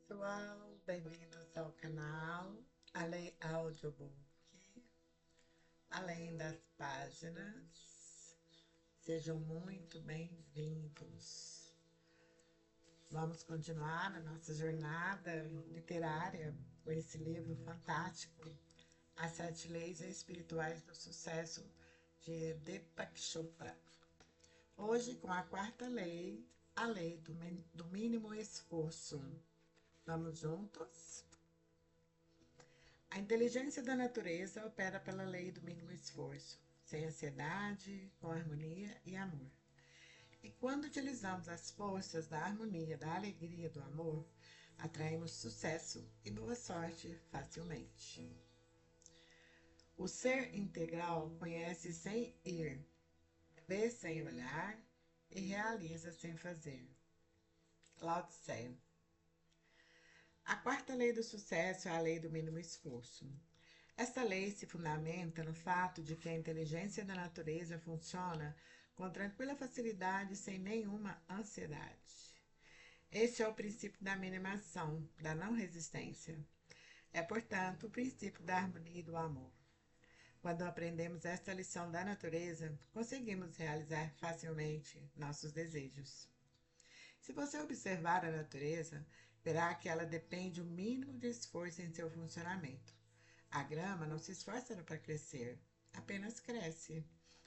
pessoal, bem-vindos ao canal Além Audiobook, Além das Páginas. Sejam muito bem-vindos. Vamos continuar a nossa jornada literária com esse livro fantástico, As Sete Leis Espirituais do Sucesso, de Deepak Chopra. Hoje com a quarta lei, a lei do mínimo esforço. Vamos juntos? A inteligência da natureza opera pela lei do mínimo esforço, sem ansiedade, com harmonia e amor. E quando utilizamos as forças da harmonia, da alegria e do amor, atraímos sucesso e boa sorte facilmente. O ser integral conhece sem ir, vê sem olhar e realiza sem fazer. Lao Tse. A quarta lei do sucesso é a lei do mínimo esforço. Esta lei se fundamenta no fato de que a inteligência da natureza funciona com tranquila facilidade sem nenhuma ansiedade. Este é o princípio da minimação, da não resistência. É, portanto, o princípio da harmonia e do amor. Quando aprendemos esta lição da natureza, conseguimos realizar facilmente nossos desejos. Se você observar a natureza, verá que ela depende o mínimo de esforço em seu funcionamento. A grama não se esforça para crescer, apenas cresce.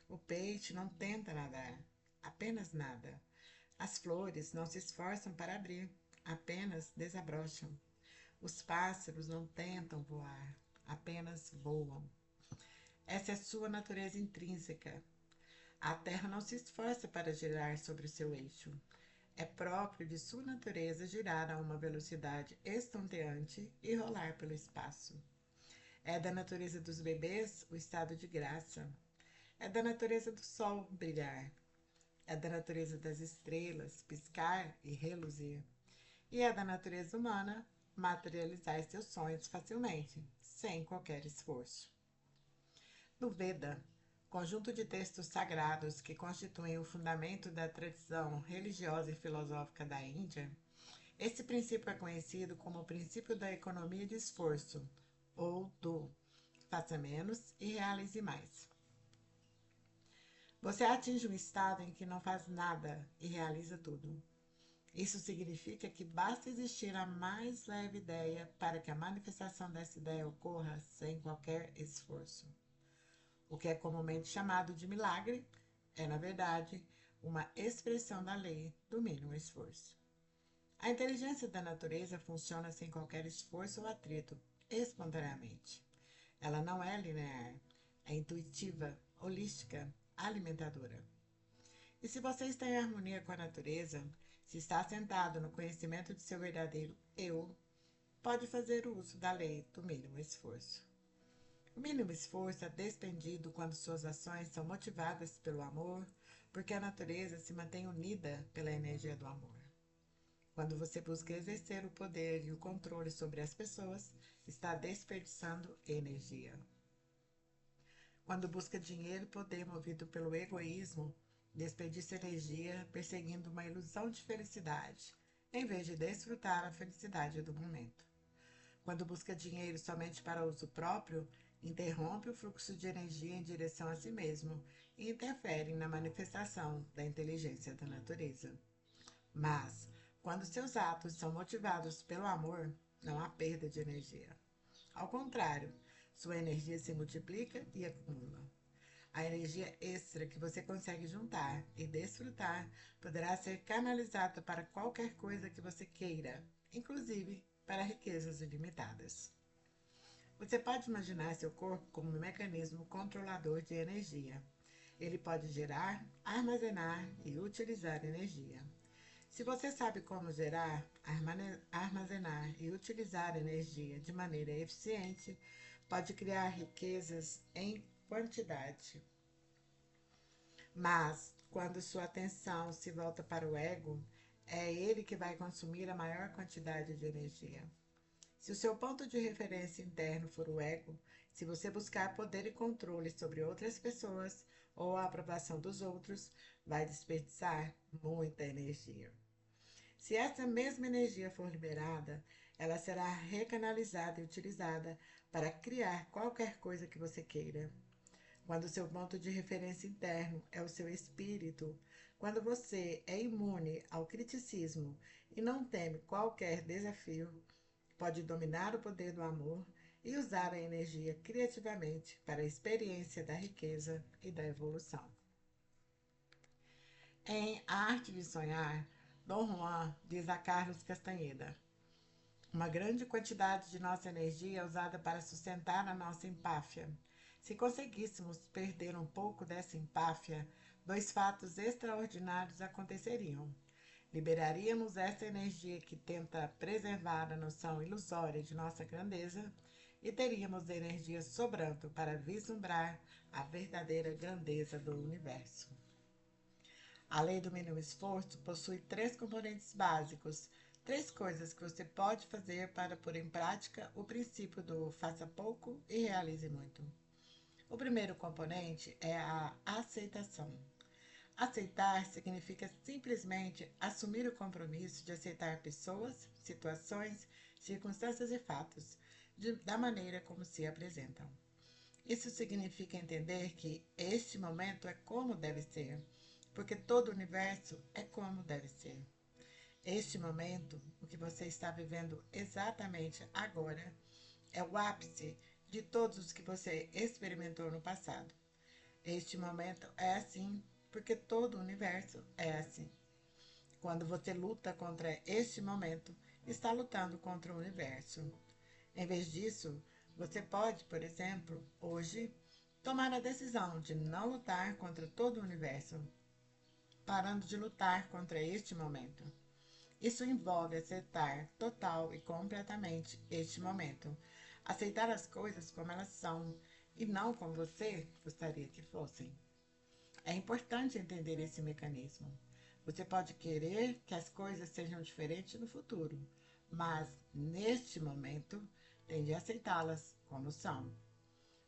O peixe não tenta nadar, apenas nada. As flores não se esforçam para abrir, apenas desabrocham. Os pássaros não tentam voar, apenas voam. Essa é sua natureza intrínseca. A terra não se esforça para girar sobre o seu eixo. É próprio de sua natureza girar a uma velocidade estonteante e rolar pelo espaço. É da natureza dos bebês o estado de graça. É da natureza do sol brilhar. É da natureza das estrelas piscar e reluzir. E é da natureza humana materializar seus sonhos facilmente, sem qualquer esforço. No Veda, conjunto de textos sagrados que constituem o fundamento da tradição religiosa e filosófica da Índia, esse princípio é conhecido como o princípio da economia de esforço, ou do faça menos e realize mais. Você atinge um estado em que não faz nada e realiza tudo. Isso significa que basta existir a mais leve ideia para que a manifestação dessa ideia ocorra sem qualquer esforço. O que é comumente chamado de milagre é, na verdade, uma expressão da lei do mínimo esforço. A inteligência da natureza funciona sem qualquer esforço ou atrito, espontaneamente. Ela não é linear, é intuitiva, holística, alimentadora. E se você está em harmonia com a natureza, se está sentado no conhecimento de seu verdadeiro eu, pode fazer uso da lei do mínimo esforço. O mínimo esforço é despendido quando suas ações são motivadas pelo amor, porque a natureza se mantém unida pela energia do amor. Quando você busca exercer o poder e o controle sobre as pessoas, está desperdiçando energia. Quando busca dinheiro e poder movido pelo egoísmo, desperdiça energia perseguindo uma ilusão de felicidade, em vez de desfrutar a felicidade do momento. Quando busca dinheiro somente para uso próprio, interrompe o fluxo de energia em direção a si mesmo e interfere na manifestação da inteligência da natureza. Mas, quando seus atos são motivados pelo amor, não há perda de energia. Ao contrário, sua energia se multiplica e acumula. A energia extra que você consegue juntar e desfrutar poderá ser canalizada para qualquer coisa que você queira, inclusive para riquezas ilimitadas. Você pode imaginar seu corpo como um mecanismo controlador de energia. Ele pode gerar, armazenar e utilizar energia. Se você sabe como gerar, armazenar e utilizar energia de maneira eficiente, pode criar riquezas em quantidade. Mas, quando sua atenção se volta para o ego, é ele que vai consumir a maior quantidade de energia. Se o seu ponto de referência interno for o ego, se você buscar poder e controle sobre outras pessoas ou a aprovação dos outros, vai desperdiçar muita energia. Se essa mesma energia for liberada, ela será recanalizada e utilizada para criar qualquer coisa que você queira. Quando seu ponto de referência interno é o seu espírito, quando você é imune ao criticismo e não teme qualquer desafio, pode dominar o poder do amor e usar a energia criativamente para a experiência da riqueza e da evolução. Em A Arte de Sonhar, Dom Juan diz a Carlos Castanheda: uma grande quantidade de nossa energia é usada para sustentar a nossa empáfia. Se conseguíssemos perder um pouco dessa empáfia, dois fatos extraordinários aconteceriam. Liberaríamos essa energia que tenta preservar a noção ilusória de nossa grandeza e teríamos energia sobrando para vislumbrar a verdadeira grandeza do universo. A lei do mínimo esforço possui três componentes básicos, três coisas que você pode fazer para pôr em prática o princípio do faça pouco e realize muito. O primeiro componente é a aceitação. Aceitar significa simplesmente assumir o compromisso de aceitar pessoas, situações, circunstâncias e fatos da maneira como se apresentam. Isso significa entender que este momento é como deve ser, porque todo o universo é como deve ser. Este momento, o que você está vivendo exatamente agora, é o ápice de todos os que você experimentou no passado. Este momento é assim porque todo o universo é assim. Quando você luta contra este momento, está lutando contra o universo. Em vez disso, você pode, por exemplo, hoje, tomar a decisão de não lutar contra todo o universo, parando de lutar contra este momento. Isso envolve aceitar total e completamente este momento. Aceitar as coisas como elas são e não como você gostaria que fossem. É importante entender esse mecanismo. Você pode querer que as coisas sejam diferentes no futuro, mas neste momento tende a aceitá-las como são.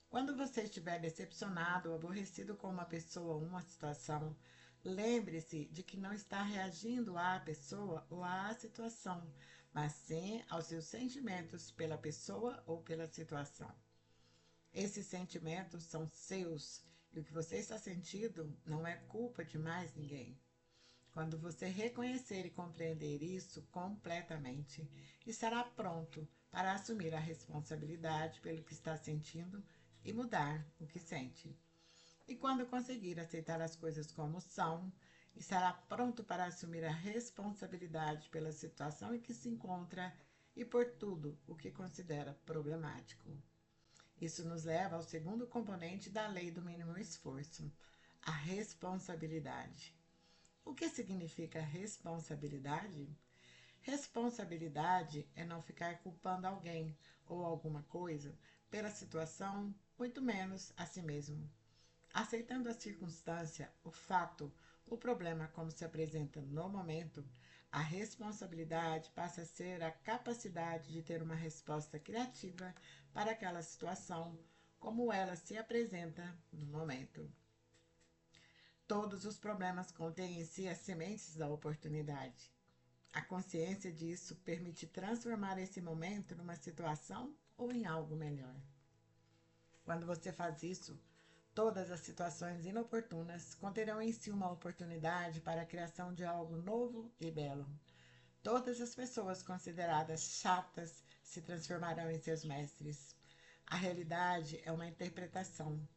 Quando você estiver decepcionado ou aborrecido com uma pessoa ou uma situação, lembre-se de que não está reagindo à pessoa ou à situação, mas sim aos seus sentimentos pela pessoa ou pela situação. Esses sentimentos são seus e o que você está sentindo não é culpa de mais ninguém. Quando você reconhecer e compreender isso completamente, estará pronto para assumir a responsabilidade pelo que está sentindo e mudar o que sente. E quando conseguir aceitar as coisas como são, estará pronto para assumir a responsabilidade pela situação em que se encontra e por tudo o que considera problemático. Isso nos leva ao segundo componente da lei do mínimo esforço, a responsabilidade. O que significa responsabilidade? Responsabilidade é não ficar culpando alguém ou alguma coisa pela situação, muito menos a si mesmo. Aceitando a circunstância, o fato, o problema como se apresenta no momento, a responsabilidade passa a ser a capacidade de ter uma resposta criativa para aquela situação, como ela se apresenta no momento. Todos os problemas contêm em si as sementes da oportunidade. A consciência disso permite transformar esse momento numa situação ou em algo melhor. Quando você faz isso, todas as situações inoportunas conterão em si uma oportunidade para a criação de algo novo e belo. Todas as pessoas consideradas chatas se transformarão em seus mestres. A realidade é uma interpretação.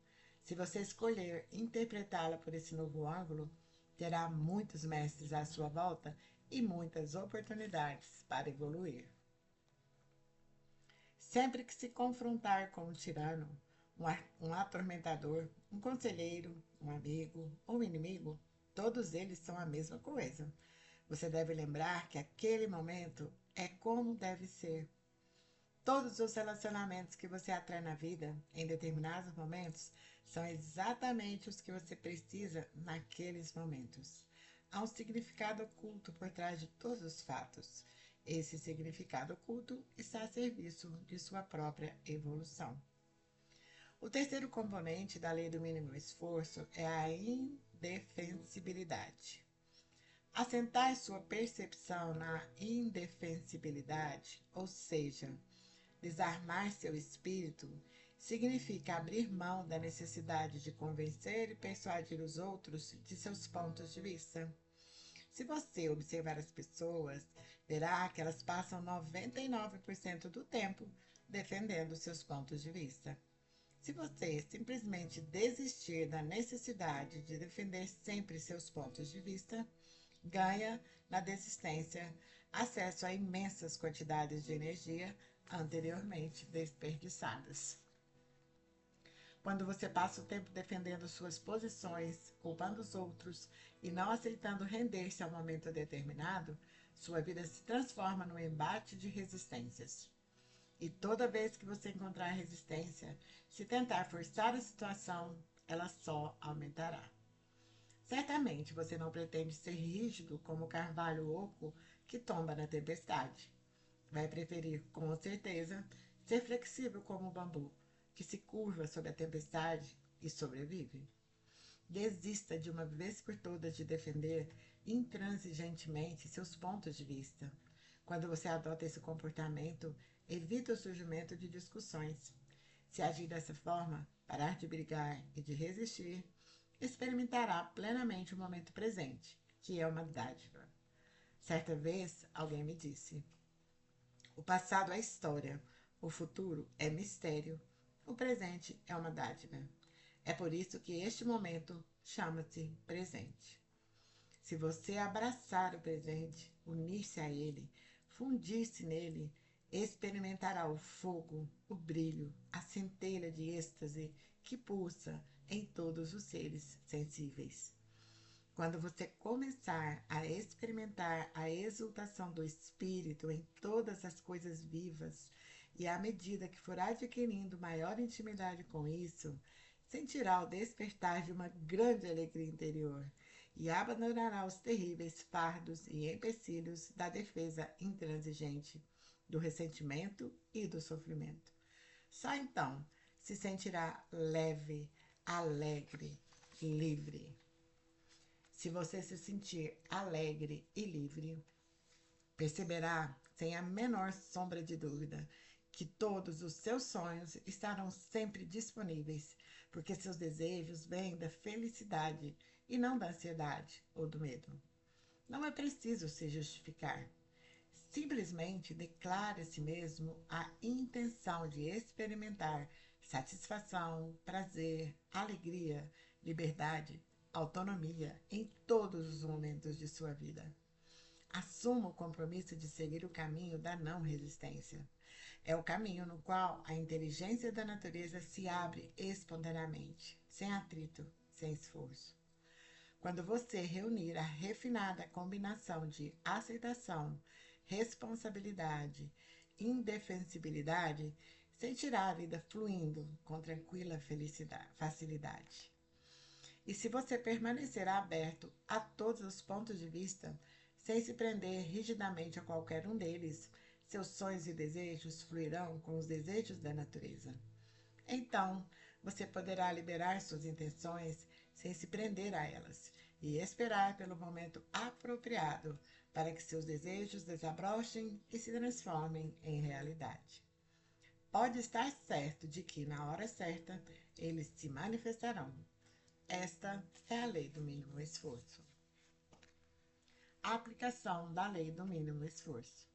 Se você escolher interpretá-la por esse novo ângulo, terá muitos mestres à sua volta e muitas oportunidades para evoluir. Sempre que se confrontar com um tirano, um atormentador, um conselheiro, um amigo ou um inimigo, todos eles são a mesma coisa. Você deve lembrar que aquele momento é como deve ser. Todos os relacionamentos que você atrai na vida, em determinados momentos, são exatamente os que você precisa naqueles momentos. Há um significado oculto por trás de todos os fatos. Esse significado oculto está a serviço de sua própria evolução. O terceiro componente da lei do mínimo esforço é a indefensibilidade. Assentar sua percepção na indefensibilidade, ou seja, desarmar seu espírito, significa abrir mão da necessidade de convencer e persuadir os outros de seus pontos de vista. Se você observar as pessoas, verá que elas passam 99% do tempo defendendo seus pontos de vista. Se você simplesmente desistir da necessidade de defender sempre seus pontos de vista, ganha, na desistência, acesso a imensas quantidades de energia anteriormente desperdiçadas. Quando você passa o tempo defendendo suas posições, culpando os outros e não aceitando render-se a um momento determinado, sua vida se transforma num embate de resistências. E toda vez que você encontrar resistência, se tentar forçar a situação, ela só aumentará. Certamente você não pretende ser rígido como o carvalho oco que tomba na tempestade. Vai preferir, com certeza, ser flexível como o bambu, que se curva sob a tempestade e sobrevive. Desista de uma vez por todas de defender intransigentemente seus pontos de vista. Quando você adota esse comportamento, evita o surgimento de discussões. Se agir dessa forma, parar de brigar e de resistir, experimentará plenamente o momento presente, que é uma dádiva. Certa vez, alguém me disse: o passado é história, o futuro é mistério, o presente é uma dádiva. É por isso que este momento chama-se presente. Se você abraçar o presente, unir-se a ele, fundir-se nele, experimentará o fogo, o brilho, a centelha de êxtase que pulsa em todos os seres sensíveis. Quando você começar a experimentar a exultação do espírito em todas as coisas vivas, e à medida que for adquirindo maior intimidade com isso, sentirá o despertar de uma grande alegria interior e abandonará os terríveis fardos e empecilhos da defesa intransigente, do ressentimento e do sofrimento. Só então se sentirá leve, alegre, livre. Se você se sentir alegre e livre, perceberá, sem a menor sombra de dúvida, que todos os seus sonhos estarão sempre disponíveis, porque seus desejos vêm da felicidade e não da ansiedade ou do medo. Não é preciso se justificar. Simplesmente declare a si mesmo a intenção de experimentar satisfação, prazer, alegria, liberdade, autonomia em todos os momentos de sua vida. Assuma o compromisso de seguir o caminho da não resistência. É o caminho no qual a inteligência da natureza se abre espontaneamente, sem atrito, sem esforço. Quando você reunir a refinada combinação de aceitação, responsabilidade, indefensibilidade, sentirá a vida fluindo com tranquila facilidade. E se você permanecer aberto a todos os pontos de vista, sem se prender rigidamente a qualquer um deles, seus sonhos e desejos fluirão com os desejos da natureza. Então, você poderá liberar suas intenções sem se prender a elas e esperar pelo momento apropriado para que seus desejos desabrochem e se transformem em realidade. Pode estar certo de que, na hora certa, eles se manifestarão. Esta é a lei do mínimo esforço. A aplicação da lei do mínimo esforço.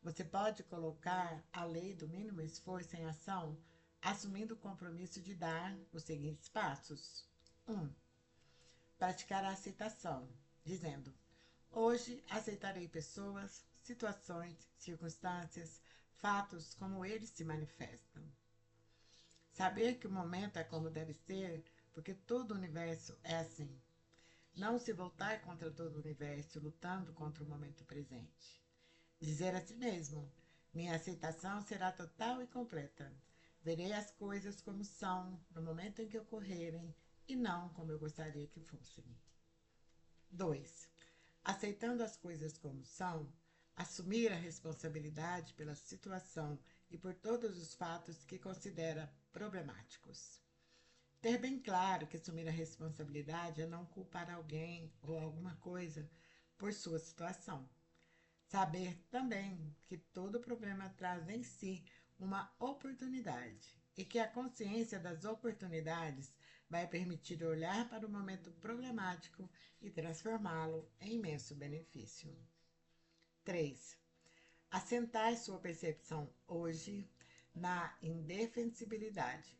Você pode colocar a lei do mínimo esforço em ação assumindo o compromisso de dar os seguintes passos. 1. Praticar a aceitação, dizendo: hoje aceitarei pessoas, situações, circunstâncias, fatos como eles se manifestam. Saber que o momento é como deve ser, porque todo o universo é assim. Não se voltar contra todo o universo, lutando contra o momento presente. Dizer a si mesmo: minha aceitação será total e completa. Verei as coisas como são, no momento em que ocorrerem, e não como eu gostaria que fossem. 2. Aceitando as coisas como são, assumir a responsabilidade pela situação e por todos os fatos que considera problemáticos. Ter bem claro que assumir a responsabilidade é não culpar alguém ou alguma coisa por sua situação. Saber também que todo problema traz em si uma oportunidade e que a consciência das oportunidades vai permitir olhar para o momento problemático e transformá-lo em imenso benefício. 3. Assentar sua percepção hoje na indefensibilidade.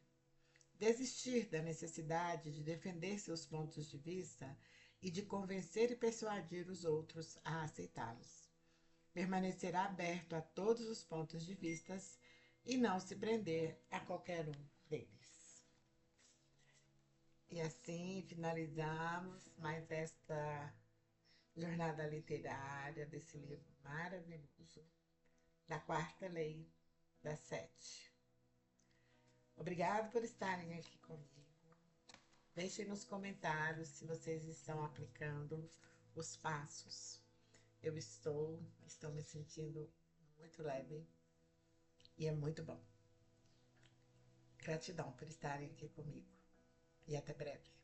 Desistir da necessidade de defender seus pontos de vista e de convencer e persuadir os outros a aceitá-los. Permanecer aberto a todos os pontos de vista e não se prender a qualquer um deles. E assim finalizamos mais esta jornada literária desse livro maravilhoso, da Quarta Lei das Sete. Obrigado por estarem aqui comigo. Deixem nos comentários se vocês estão aplicando os passos. Eu estou me sentindo muito leve e é muito bom. Gratidão por estarem aqui comigo e até breve.